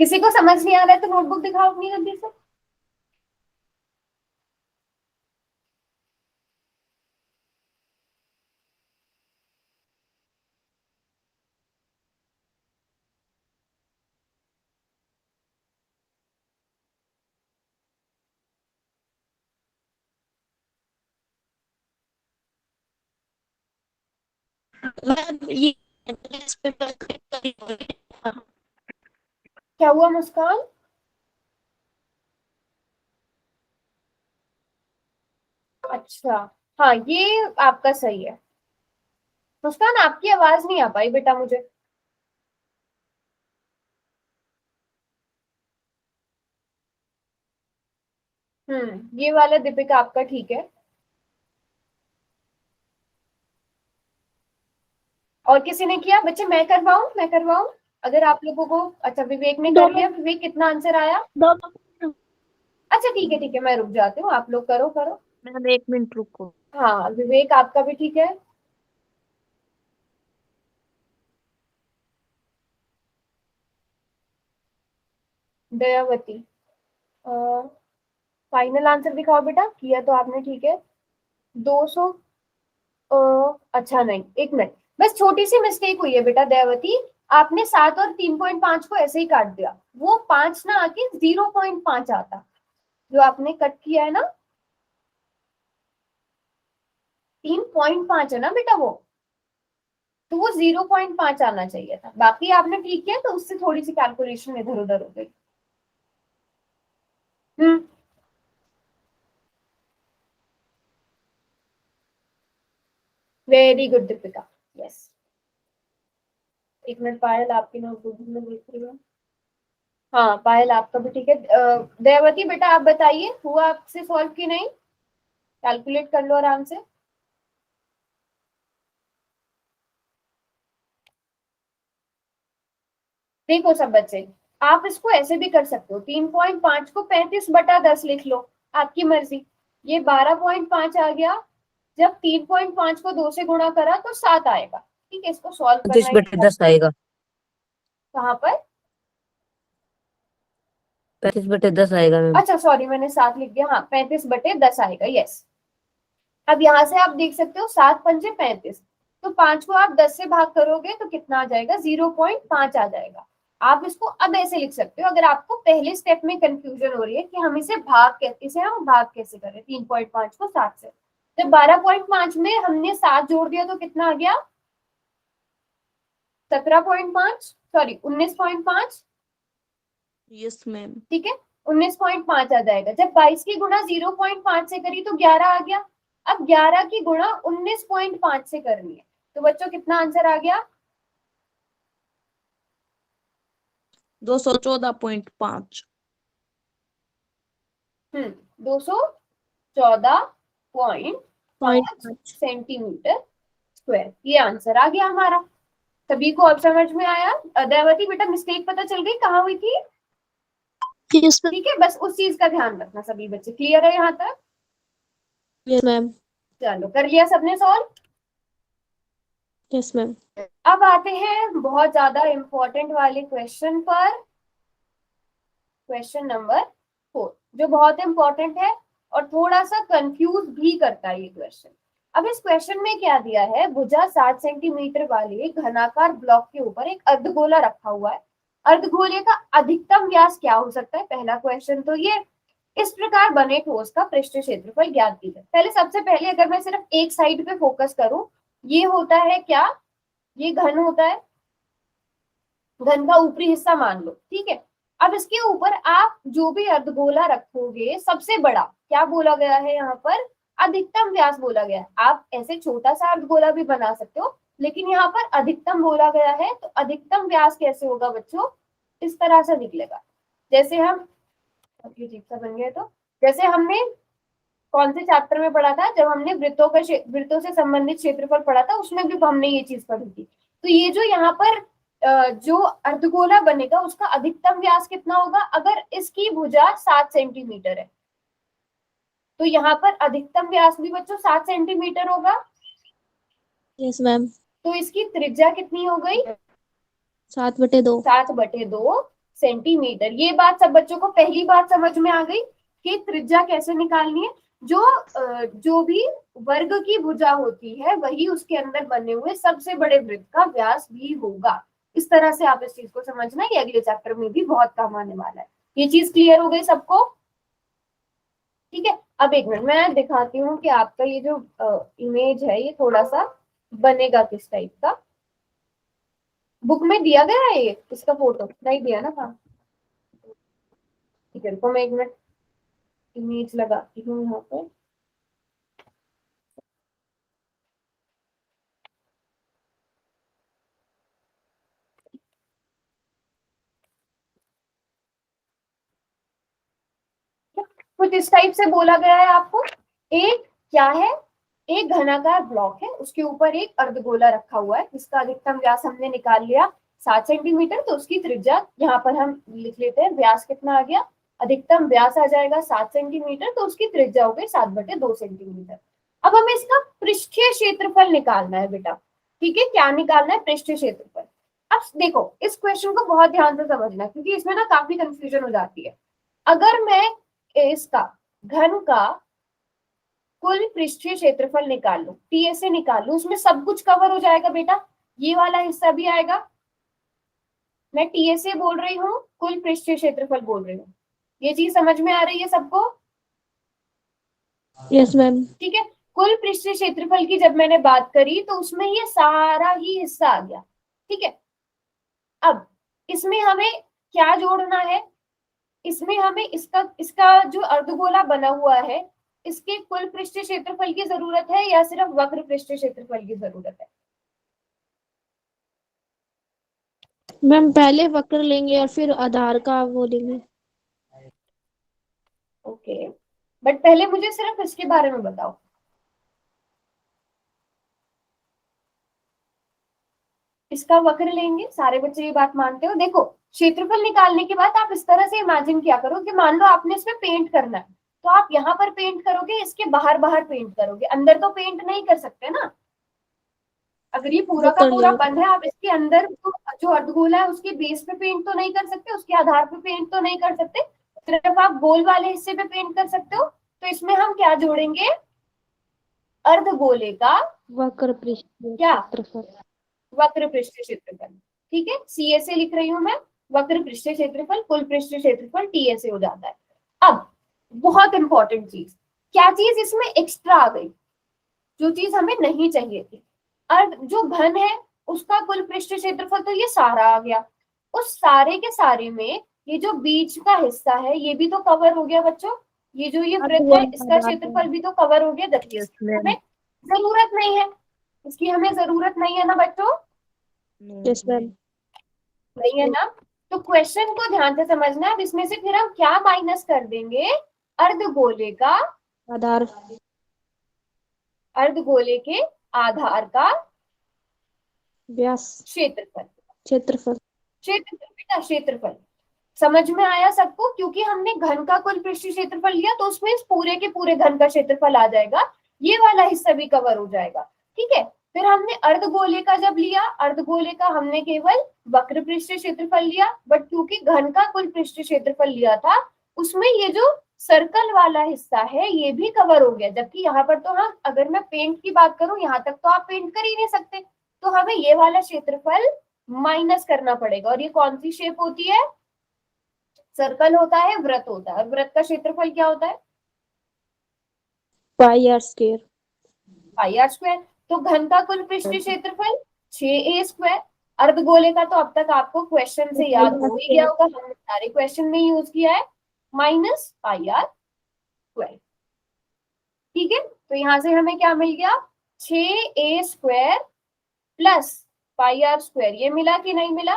किसी को समझ नहीं आ रहा है तो नोटबुक दिखाओ अपनी जल्दी से। मैम ये इस पे मैं click करी हुई। क्या हुआ मुस्कान? अच्छा, हाँ ये आपका सही है। मुस्कान आपकी आवाज नहीं आ पाई बेटा मुझे। ये वाला दीपिका आपका ठीक है। और किसी ने किया बच्चे? मैं करवाऊं, मैं करवाऊं? अगर आप लोगों को, अच्छा विवेक ने कर लिया। विवेक कितना आंसर आया? अच्छा ठीक है, मैं रुक जाती हूँ, आप लोग करो करो। मैम 1 मिनट रुको। हाँ विवेक आपका भी ठीक है। दयावती, फाइनल आंसर दिखाओ बेटा। किया तो आपने ठीक है। 200 अच्छा नहीं, एक मिनट, बस छोटी सी मिस्टेक हुई है बेटा दयावती, आपने 7 और 3.5 को ऐसे ही काट दिया, वो 5 ना आके 0.5 आता, जो आपने कट किया है ना 3.5 है ना बेटा वो, तो वो 0.5 आना चाहिए था, बाकी आपने ठीक किया, तो उससे थोड़ी सी कैलकुलेशन इधर उधर हो गई। Very good Deepika, yes. एक मिनट पायल, आपकी नोटबुक में देख रही हूँ। हाँ पायल आपका भी ठीक है। दयावती बेटा आप बताइए, हुआ आपसे सॉल्व की नहीं? कैलकुलेट कर लो आराम से। देखो सब बच्चे, आप इसको ऐसे भी कर सकते हो, 3.5 को 35/10 लिख लो, आपकी मर्जी। ये 12.5 आ गया, जब 3.5 को 2 से गुणा करा तो 7 आएगा। ठीक है, इसको सॉल्व करना 35/10 आएगा। कहाँ पर? 35/10 आएगा मैम। अच्छा सॉरी, मैंने 7 लिख दिया, हाँ 35/10 आएगा, यस। अब यहाँ से आप देख सकते हो 7 पंजे 35, तो 5 को आप 10 से भाग करोगे तो कितना आ जाएगा? 0.5 आ जाएगा। आप इसको अब ऐसे लिख सकते हो, अगर आपको पहले स्टेप में कंफ्यूजन हो रही है कि हम इसे भाग कैसे करें 3.5 को 7 से, जब 12.5 में हमने 7 जोड़ दिया तो कितना आ गया? 17.5, सॉरी 19.5। Yes ma'am. ठीक है, 19.5 आ जाएगा। जब 22 की गुणा 0.5 से करी तो 11 आ गया। अब 11 की गुणा 19.5 से करनी है, तो बच्चों कितना आंसर आ गया? 214.5। 214.5 सेंटीमीटर स्क्वायर, ये आंसर आ गया हमारा। सभी को अब समझ में आया? दयावती बेटा मिस्टेक पता चल गई कहाँ हुई थी? Yes ma'am. ठीक है, बस उस चीज का ध्यान रखना। सभी बच्चे क्लियर है यहाँ तक? Yes ma'am. चलो कर लिया सबने सॉल्व? Yes ma'am. अब आते हैं बहुत ज्यादा इंपॉर्टेंट वाले क्वेश्चन पर, क्वेश्चन नंबर 4, जो बहुत इंपॉर्टेंट है और थोड़ा सा कंफ्यूज भी करता है ये क्वेश्चन। अब इस क्वेश्चन में क्या दिया है, भुजा 7 सेंटीमीटर वाले घनाकार ब्लॉक के ऊपर एक अर्धगोला रखा हुआ है, अर्धगोले का अधिकतम व्यास क्या हो सकता है? पहला क्वेश्चन तो ये, इस प्रकार बने ठोस का पृष्ठ क्षेत्रफल ज्ञात कीजिए। पहले सबसे पहले अगर मैं सिर्फ एक साइड पे फोकस करूं, ये होता है क्या? ये घन होता है, घन का ऊपरी हिस्सा मान लो, ठीक है। अब इसके ऊपर आप जो भी अर्धगोला रखोगे, सबसे बड़ा क्या बोला गया है यहाँ पर? अधिकतम व्यास बोला गया है। आप ऐसे छोटा सा अर्धगोला भी बना सकते हो, लेकिन यहाँ पर अधिकतम बोला गया है, तो अधिकतम व्यास कैसे होगा बच्चों? इस तरह से निकलेगा, जैसे हम, अजीब सा बन गया, तो जैसे हमने कौन से चैप्टर में पढ़ा था, जब हमने वृत्तों से संबंधित क्षेत्रफल पढ़ा था, उसमें भी हमने ये चीज पढ़ी थी। तो ये जो यहाँ पर जो अर्धगोला बनेगा, उसका अधिकतम व्यास कितना होगा? अगर इसकी भुजा 7 सेंटीमीटर है, तो यहाँ पर अधिकतम व्यास भी बच्चों 7 सेंटीमीटर होगा। Yes ma'am. तो इसकी त्रिज्या कितनी हो गई? 7/2। 7/2 सेंटीमीटर। ये बात सब बच्चों को पहली बात समझ में आ गई कि त्रिज्या कैसे निकालनी है। जो भी वर्ग की भुजा होती है, वही उसके अंदर बने हुए सबसे बड़े वृत्त का व्यास भी होगा। इस तरह से आप इस चीज को समझना, ये अगले चैप्टर में भी बहुत काम आने वाला है। ये चीज क्लियर हो गई सबको? ठीक है, अब एक मिनट मैं दिखाती हूँ कि आपका ये जो इमेज है, ये थोड़ा सा बनेगा किस टाइप का। बुक में दिया गया है ये, इसका फोटो नहीं दिया ना था? ठीक है, रुको मैं एक मिनट इमेज लगाती हूँ यहाँ पे। कुछ इस टाइप से बोला गया है आपको, एक क्या है, एक घनाकार ब्लॉक है, उसके ऊपर एक अर्धगोला रखा हुआ है, जिसका अधिकतम व्यास हमने निकाल लिया 7 सेंटीमीटर, तो उसकी त्रिज्या यहाँ पर हम लिख लेते हैं, व्यास कितना आ गया? अधिकतम व्यास आ जाएगा 7 सेंटीमीटर, तो उसकी त्रिज्या हो गई 7/2 सेंटीमीटर। अब हमें इसका पृष्ठीय क्षेत्रफल निकालना है बेटा, ठीक है, क्या निकालना है? पृष्ठीय क्षेत्रफल। अब देखो इस क्वेश्चन को बहुत ध्यान से समझना, क्योंकि इसमें ना काफी कंफ्यूजन हो जाती है। अगर मैं इसका घन का कुल पृष्ठीय क्षेत्रफल निकाल लो, टीएसए निकाल लो, उसमें सब कुछ कवर हो जाएगा बेटा, ये वाला हिस्सा भी आएगा। मैं टीएसए बोल रही हूँ, कुल पृष्ठीय क्षेत्रफल बोल रही हूँ, ये चीज समझ में आ रही है सबको? Yes ma'am. ठीक है, कुल पृष्ठीय क्षेत्रफल की जब मैंने बात करी तो उसमें ये सारा ही हिस्सा आ गया। ठीक है, अब इसमें हमें क्या जोड़ना है, इसमें हमें इसका इसका जो अर्धगोला बना हुआ है, इसके कुल पृष्ठीय क्षेत्रफल की जरूरत है या सिर्फ वक्र पृष्ठीय क्षेत्रफल की जरूरत है? मैम पहले वक्र लेंगे और फिर आधार का वो लेंगे। ओके, बट पहले मुझे सिर्फ इसके बारे में बताओ। इसका वक्र लेंगे, सारे बच्चे ये बात मानते हो? देखो, क्षेत्रफल निकालने के बाद आप इस तरह से इमेजिन किया करो कि मान लो आपने इसमें पेंट करना है, तो आप यहाँ पर पेंट करोगे, इसके बाहर बाहर पेंट करोगे, अंदर तो पेंट नहीं कर सकते ना। अगर ये पूरा का वक्र पूरा लेंगे। बंद है, आप इसके अंदर जो अर्धगोला है उसके बेस पे पेंट तो नहीं कर सकते, उसके आधार पे पेंट तो नहीं कर सकते, सिर्फ आप गोल वाले हिस्से पे पेंट कर सकते हो। तो इसमें हम क्या जोड़ेंगे? अर्धगोले का वक्र पृष्ठीय क्या? क्षेत्रफल। वक्र पृष्ठीय क्षेत्रफल। ठीक है, सीएसए लिख रही हूं मैं, वक्र पृष्ठीय क्षेत्रफल, कुल पृष्ठीय क्षेत्रफल टीएसए हो जाता है। अब बहुत इंपॉर्टेंट चीज, क्या चीज इसमें एक्स्ट्रा आ गई, जो चीज हमें नहीं चाहिए थी। और जो घन है उसका कुल पृष्ठीय क्षेत्रफल तो ये सारा आ गया, उस सारे के सारे में ये जो बीच का हिस्सा है ये भी तो कवर हो गया बच्चों, ये जो ये वृत्त है इसका क्षेत्रफल भी तो कवर हो गया, जबकि यस इसकी मैम। हमें जरूरत नहीं है, इसकी हमें जरूरत नहीं है ना बच्चों? Yes ma'am. नहीं है ना? तो क्वेश्चन को ध्यान से समझना है। अब इसमें से फिर हम क्या माइनस कर देंगे? अर्धगोले का, आधार। अर्धगोले के आधार का व्यास। क्षेत्रफल। क्षेत्रफल। क्षेत्रफल बेटा, क्षेत्रफल। समझ में आया सबको? क्योंकि हमने घन का कुल पृष्ठीय क्षेत्रफल लिया तो उसमें इस पूरे के पूरे घन का क्षेत्रफल आ जाएगा, ये वाला हिस्सा भी कवर हो जाएगा। ठीक है, फिर हमने अर्धगोले का जब लिया, अर्धगोले का हमने केवल वक्र पृष्ठीय क्षेत्रफल लिया, बट क्योंकि घन का कुल पृष्ठीय क्षेत्रफल लिया था उसमें ये जो सर्कल वाला हिस्सा है ये भी कवर हो गया, जबकि यहाँ पर तो हम, अगर मैं पेंट की बात करूं, यहाँ तक तो आप पेंट कर ही नहीं सकते, तो हमें ये वाला क्षेत्रफल माइनस करना पड़ेगा। और ये कौन सी शेप होती है? सर्कल होता है, वृत्त होता है, और वृत्त का क्षेत्रफल क्या होता है? Pi r square. Pi r square. तो घन का कुल पृष्ठीय क्षेत्रफल 6a स्क्वायर। अर्धगोले का तो अब तक आपको क्वेश्चन से याद हो ही गया होगा, हमने सारे क्वेश्चन में यूज किया है, माइनस पाई आर स्क्वायर। ठीक है, तो यहां से हमें क्या मिल गया? 6a square plus pi r square, ये मिला कि नहीं मिला?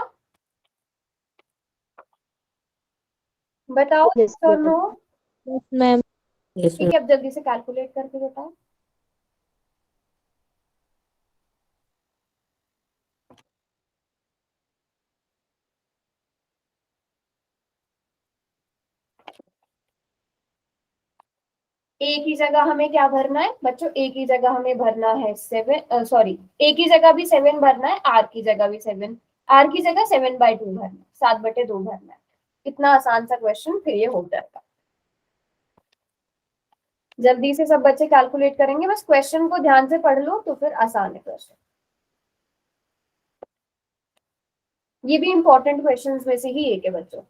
बताओ यस और नो? मैम। यस ठीक है, अब जल्दी से कैलकुलेट करके बताओ। एक ही जगह हमें क्या भरना है बच्चों? एक ही जगह हमें भरना है 7, सॉरी, एक ही जगह भी 7 भरना है, आर की जगह भी 7, आर की जगह 7/2 भरना है, 7/2 भरना है। इतना आसान सा क्वेश्चन फिर ये हो जाएगा। जल्दी से सब बच्चे कैलकुलेट करेंगे, बस क्वेश्चन को ध्यान से पढ़ लो तो फिर आसान है क्वेश्चन। ये भी इंपॉर्टेंट क्वेश्चन में से ही एक है बच्चों।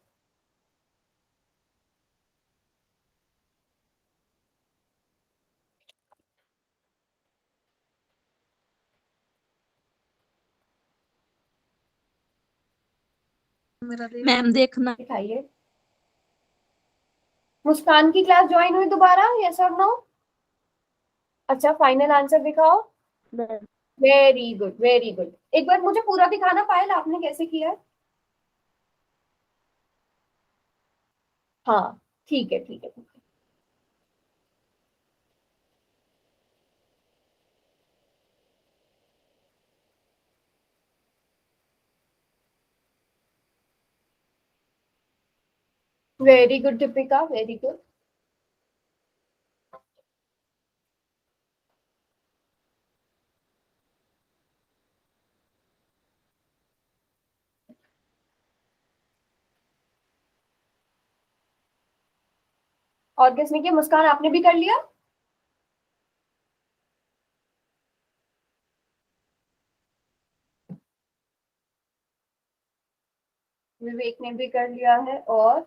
मैम देखना। दिखाइए। मुस्कान की क्लास ज्वाइन हुई दोबारा, यस और नो? अच्छा, फाइनल आंसर दिखाओ। Very good, very good. एक बार मुझे पूरा दिखाना पायल, आपने कैसे किया है? हाँ, ठीक है, ठीक है, ठीक है। Very good Deepika, very good. और किसने किया? मुस्कान आपने भी कर लिया? विवेक ने भी कर लिया है। और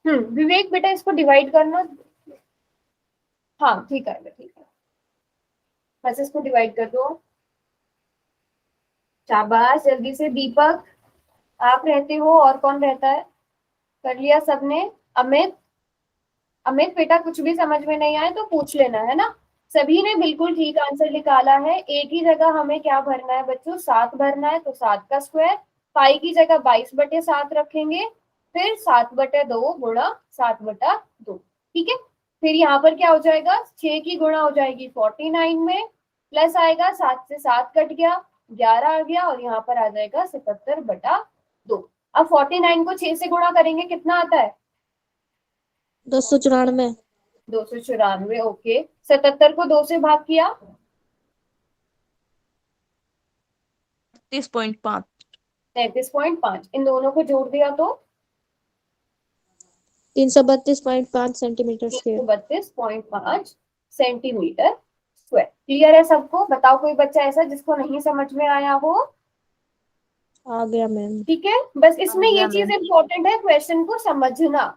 विवेक बेटा इसको डिवाइड करना। हाँ ठीक है ठीक है, बस इसको डिवाइड कर दो। शाबाश, जल्दी से। दीपक आप रहते हो, और कौन रहता है? कर लिया सबने। अमित, अमित बेटा कुछ भी समझ में नहीं आए तो पूछ लेना, है ना। सभी ने बिल्कुल ठीक आंसर निकाला है। एक ही जगह हमें क्या भरना है बच्चों? 7 भरना है, तो 7 का स्क्वायर। पाई की जगह 22/7 रखेंगे, फिर 7/2 गुणा 7/2, ठीक है। फिर यहाँ पर क्या हो जाएगा? 6 की गुणा हो जाएगी 49 में, प्लस आएगा 7 से 7 कट गया, 11 आ गया, और यहाँ पर आ जाएगा 77/2। अब 49 को 6 से गुणा करेंगे, कितना आता है? 294। 294, ओके। 77 को 2 से भाग किया, 33.5। 33.5। इन दोनों को जोड़ दिया तो 332.5 centimetre square. 332.5 centimetre square. Clear है सबको? बताओ कोई बच्चा ऐसा जिसको नहीं समझ में आया हो? आ गया मैम। ठीक है, बस इसमें आ ये गया चीज मैम। इंपॉर्टेंट है, क्वेश्चन को समझना।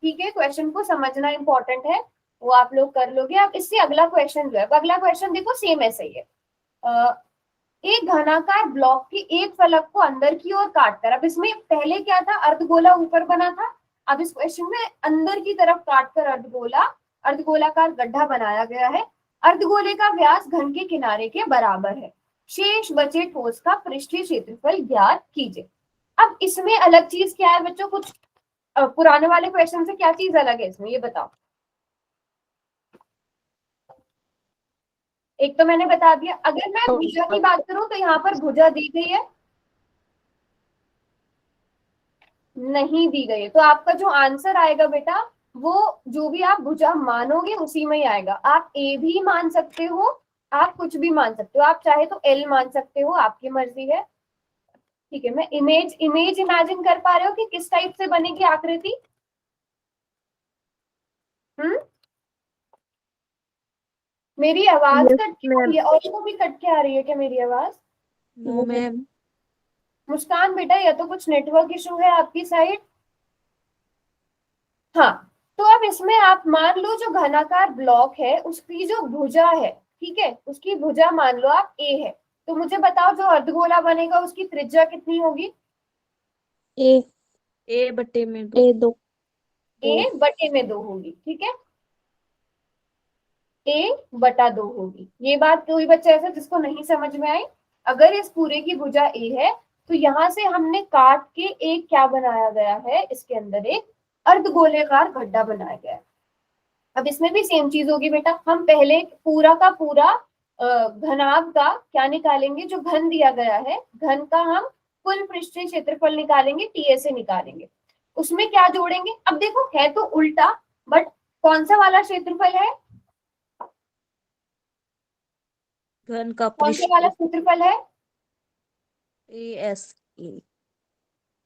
ठीक है, क्वेश्चन को समझना इंपॉर्टेंट है, वो आप लोग कर लोगे। अब इससे अगला क्वेश्चन जो है, अगला क्वेश्चन देखो सेम ऐसे ही है। एक घनाकार ब्लॉक के एक फलक को अंदर की ओर काटकर, अब इसमें पहले क्या था? अर्धगोला ऊपर बना था। अब इस क्वेश्चन में अंदर की तरफ काटकर अर्धगोलाकार गड्ढा बनाया गया है। अर्धगोले का व्यास घन के किनारे के बराबर है। शेष बचे ठोस का पृष्ठीय क्षेत्रफल ज्ञात कीजिए। अब इसमें अलग चीज क्या है बच्चों? कुछ पुराने वाले क्वेश्चन से क्या चीज अलग है इसमें, ये बताओ। एक तो मैंने बता दिया। अगर मैं भुजा की बात करूं तो यहाँ पर भुजा दी गई है? नहीं दी गई है। तो आपका जो आंसर आएगा बेटा, वो जो भी आप भुजा मानोगे उसी में ही आएगा। आप ए भी मान सकते हो, आप कुछ भी मान सकते हो, आप चाहे तो एल मान सकते हो, आपकी मर्जी है। ठीक है, मैं इमेज इमेजिन कर पा रहे हो कि किस टाइप से बनेगी आकृति? मेरी आवाज Yes, कट के आ ma'am. रही है, और को भी कट के आ रही है क्या मेरी आवाज? No ma'am. मुस्कान बेटा, या तो कुछ नेटवर्क इशू है आपकी साइड। हाँ, तो अब इसमें आप मान लो जो घनाकार ब्लॉक है उसकी जो भुजा है, ठीक है, उसकी भुजा मान लो आप ए है। तो मुझे बताओ जो अर्धगोला बनेगा उसकी त्रिज्या कितनी होगी? ए ए बटे में 2। ए 2 a/2 होगी, ठीक है। a/2 होगी। ये बात कोई बच्चा ऐसा जिसको नहीं समझ में आई? अगर इस पूरे की भुजा ए है तो यहाँ से हमने काट के एक क्या बनाया गया है? इसके अंदर एक अर्धगोलाकार गड्ढा बनाया गया है। अब इसमें भी सेम चीज होगी बेटा। हम पहले पूरा का पूरा घनाभ का क्या निकालेंगे? जो घन दिया गया है, घन का हम कुल पृष्ठीय क्षेत्रफल निकालेंगे, टीए से निकालेंगे। उसमें क्या जोड़ेंगे? अब देखो है तो उल्टा, बट कौन सा वाला क्षेत्रफल है? घन का कौन सा वाला क्षेत्रफल है? S A.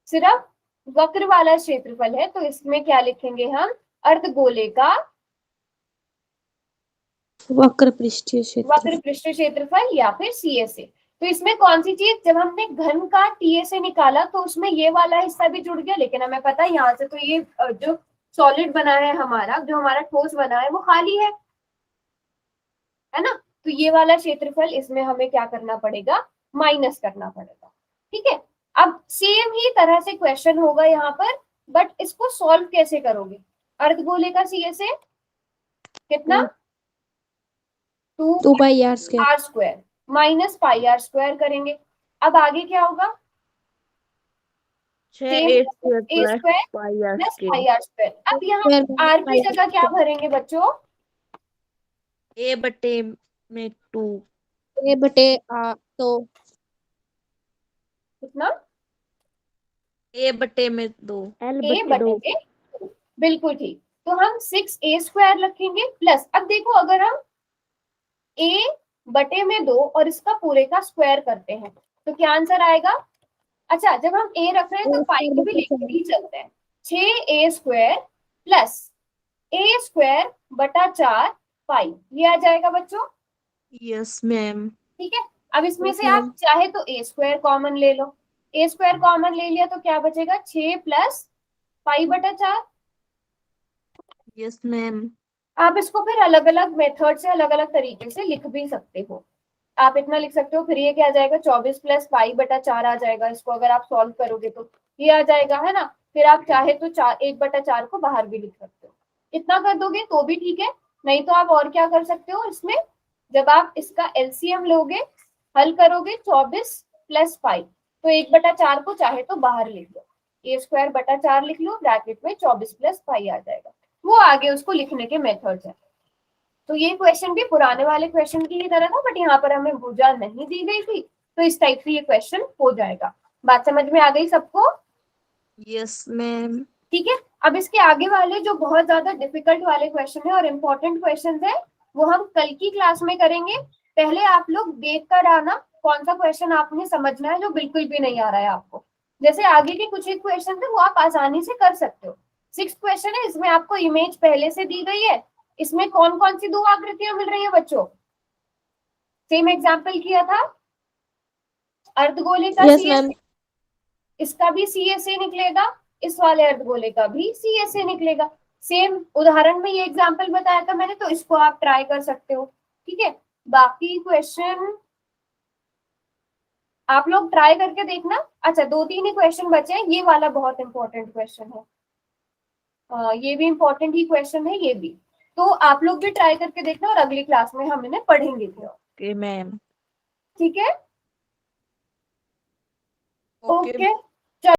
सिर्फ वक्र वाला क्षेत्रफल है। तो इसमें क्या लिखेंगे हम? अर्धगोले का वक्र पृष्ठीय क्षेत्र। वक्र पृष्ठ क्षेत्रफल, या फिर सीएसए। तो इसमें कौन सी चीज? जब हमने घन का टीए से निकाला तो उसमें ये वाला हिस्सा भी जुड़ गया, लेकिन हमें पता है यहाँ से तो ये जो सॉलिड बना है हमारा, जो हमारा ठोस बना है, वो खाली है ना। तो ये वाला क्षेत्रफल इसमें हमें क्या करना पड़ेगा? माइनस करना पड़ेगा, ठीक है। अब सेम ही तरह से क्वेश्चन होगा यहाँ पर, बट इसको सॉल्व कैसे करोगे? अर्धगोले का सीएसए कितना? 2 pi r square r square minus pi r square करेंगे। अब आगे क्या होगा? 6 same a square a plus square pi r plus square. Pi r square. अब यहाँ आर की जगह क्या भरेंगे बच्चों? ए बटे में 2। ए बटे तो कितना? ए बटे में 2। एल ए बटे 2 बटे में 2। बिल्कुल ठीक। तो हम 6a स्क्वायर रखेंगे प्लस, अब देखो अगर हम a बटे में 2 और इसका पूरे का स्क्वायर करते हैं तो क्या आंसर आएगा? अच्छा, जब हम a रख रहे हैं तो पाई को भी लेकर ही चलते हैं। 6a square plus a square बटा 4 पाई, ये आ जाएगा बच्चों। Yes ma'am. ठीक है, अब इसमें Yes, से आप ma'am. चाहे तो ए स्क्वायर कॉमन ले लो, ए स्क्वायर कॉमन ले लिया तो क्या बचेगा 6 प्लस पाई बटा 4। Yes ma'am. आप इसको फिर अलग अलग मेथड से अलग अलग तरीके से लिख भी सकते हो। आप इतना लिख सकते हो, फिर ये क्या आ जाएगा 24 प्लस पाई बटा 4 आ जाएगा, इसको अगर आप सॉल्व करोगे तो ये आ जाएगा, है ना। फिर आप चाहे तो 1/4 को बाहर भी लिख सकते हो, इतना कर दोगे तो भी ठीक है। नहीं तो आप और क्या कर सकते हो इसमें, जब आप इसका एलसीएम लोगे, हल करोगे 24 प्लस पाई, तो 1/4 को चाहे तो बाहर लिख दो, ए स्क्वायर बटा 4 लिख लो, ब्रैकेट में 24 प्लस पाई आ जाएगा। वो आगे उसको लिखने के मेथड्स है। तो ये क्वेश्चन भी पुराने वाले क्वेश्चन की ही तरह था, बट यहाँ पर हमें भुजा नहीं दी गई थी, तो इस टाइप से ये क्वेश्चन हो जाएगा। बात समझ में आ गई सबको? Yes ma'am. ठीक है, अब इसके आगे वाले जो बहुत ज्यादा डिफिकल्ट वाले क्वेश्चन है और इम्पोर्टेंट क्वेश्चन है, वो हम कल की क्लास में करेंगे। पहले आप लोग देख कर आना कौन सा क्वेश्चन आपने समझना है जो बिल्कुल भी नहीं आ रहा है आपको। जैसे आगे के कुछ एक क्वेश्चन है वो आप आसानी से कर सकते हो। 6th क्वेश्चन है, इसमें आपको इमेज पहले से दी गई है। इसमें कौन कौन सी दो आकृतियां मिल रही है बच्चों? सेम एग्जाम्पल किया था, अर्धगोले का Yes, CSA, ma'am. इसका भी CSA निकलेगा, इस वाले अर्धगोले का भी CSA निकलेगा। सेम उदाहरण में ये एग्जाम्पल बताया था मैंने, तो इसको आप ट्राई कर सकते हो। ठीक है, बाकी क्वेश्चन आप लोग ट्राई करके देखना। अच्छा, 2-3 ही क्वेश्चन बचे हैं, ये वाला बहुत इंपॉर्टेंट क्वेश्चन है, ये भी इंपॉर्टेंट ही क्वेश्चन है ये भी, तो आप लोग भी ट्राई करके देखना और अगली क्लास में हम इन्हें पढ़ेंगे। Okay ma'am. ठीक है, ओके ओके।